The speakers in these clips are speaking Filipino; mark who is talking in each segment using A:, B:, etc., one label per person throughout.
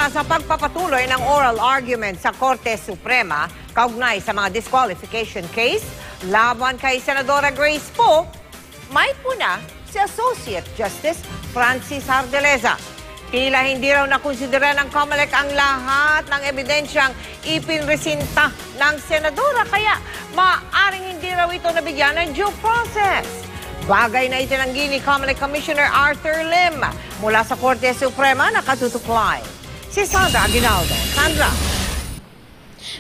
A: Para sa pagpapatuloy ng oral argument sa Korte Suprema kaugnay sa mga disqualification case laban kay Senadora Grace Poe, may puna si Associate Justice Francis Hardileza. Tila hindi raw nakonsidera ng COMELEC ang lahat ng ebidensyang ipinresinta ng Senadora, kaya maaaring hindi raw ito nabigyan ng due process. Bagay na itinanggi ni COMELEC Commissioner Arthur Lim mula sa Korte Suprema na katutuklay. Si Sandra Aguinaldo. Sandra.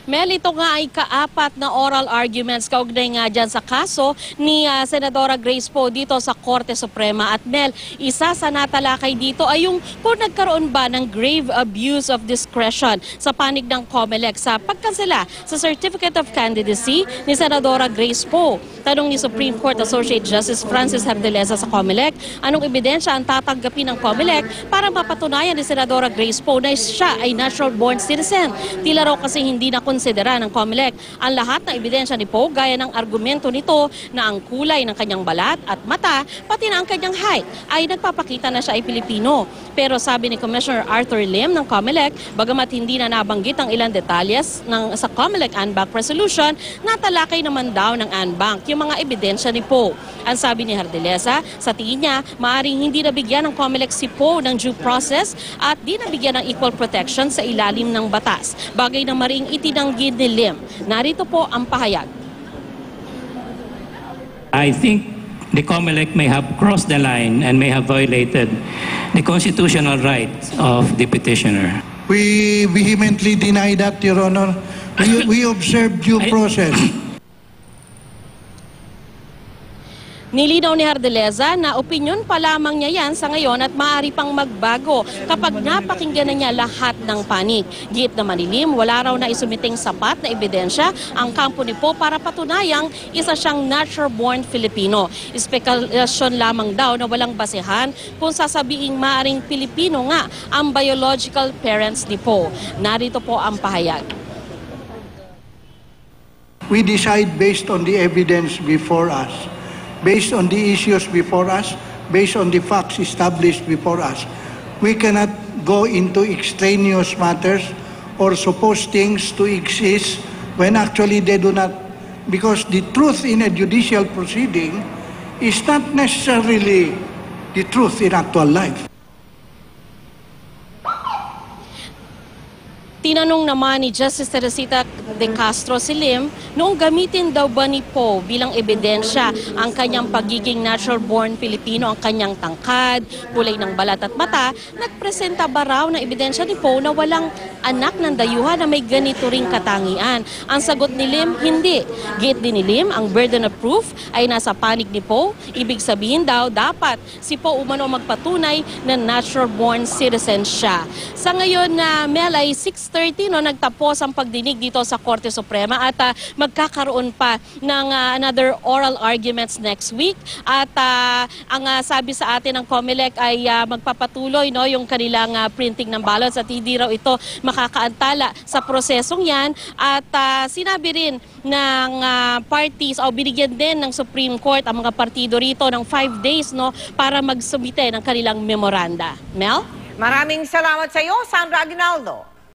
B: Mel, ito nga ay kaapat na oral arguments kaugnay nga dyan sa kaso ni Senadora Grace Poe dito sa Korte Suprema. At Mel, isa sa natalakay dito ay yung kung nagkaroon ba ng grave abuse of discretion sa panig ng COMELEC sa pagkansela sa Certificate of Candidacy ni Senadora Grace Poe. Tanong ni Supreme Court Associate Justice Francis Hardileza sa COMELEC, anong ebidensya ang tatanggapin ng COMELEC para mapatunayan ni Senadora Grace Poe na siya ay natural-born citizen. Tila raw kasi hindi na konsidera ng COMELEC ang lahat ng ebidensya ni Poe gaya ng argumento nito na ang kulay ng kanyang balat at mata pati na ang kanyang height ay nagpapakita na siya ay Pilipino. Pero sabi ni Commissioner Arthur Lim ng COMELEC, bagamat hindi na nabanggit ang ilang detalyes sa COMELEC ANBAC resolution, natalakay naman daw ng ANBAC yung mga ebidensya ni Poe. Ang sabi ni Hardileza, sa tingin niya, maaaring hindi nabigyan ng COMELEC si Poe ng due process at di nabigyan ng equal protection sa ilalim ng batas. Bagay na maring itinanggi ni Lim. Narito po ang pahayag.
C: I think the COMELEC may have crossed the line and may have violated the constitutional rights of the petitioner.
D: We vehemently deny that, Your Honor. We observe due process.
B: Nilinaw ni Hardileza na opinyon pa lamang niya yan sa ngayon at maaari pang magbago kapag napakinggan na niya lahat ng panig. Giit naman ni Lim, wala raw na isumiting sapat na ebidensya ang kampo ni Poe para patunayang isa siyang natural-born Filipino. Espekulasyon lamang daw na walang basehan kung sasabiing maaring Pilipino nga ang biological parents ni Poe. Narito po ang pahayag.
D: We decide based on the evidence before us, based on the issues before us, based on the facts established before us. We cannot go into extraneous matters or suppose things to exist when actually they do not, because the truth in a judicial proceeding is not necessarily the truth in actual life.
B: Tinanong naman ni Justice Teresita de Castro si Lim noong gamitin daw ba ni Poe bilang ebidensya ang kanyang pagiging natural-born Filipino, ang kanyang tangkad, kulay ng balat at mata, nagpresenta ba raw ng ebidensya ni Poe na walang anak ng dayuhan na may ganito ring katangian? Ang sagot ni Lim, hindi. Giit din ni Lim, ang burden of proof ay nasa panig ni Poe. Ibig sabihin daw, dapat si Poe umano magpatunay na natural-born citizen siya. Sa ngayon na Mel ay 6:30 nagtapos ang pagdinig dito sa Korte Suprema at magkakaroon pa ng another oral arguments next week at ang sabi sa atin ng COMELEC ay magpapatuloy yung kanilang printing ng ballots at hindi raw ito makakaantala sa prosesong yan at sinabi rin ng parties o binigyan din ng Supreme Court ang mga partido rito ng 5 days para magsumite ng kanilang memoranda. Mel?
A: Maraming salamat sa iyo, Sandra Aguinaldo.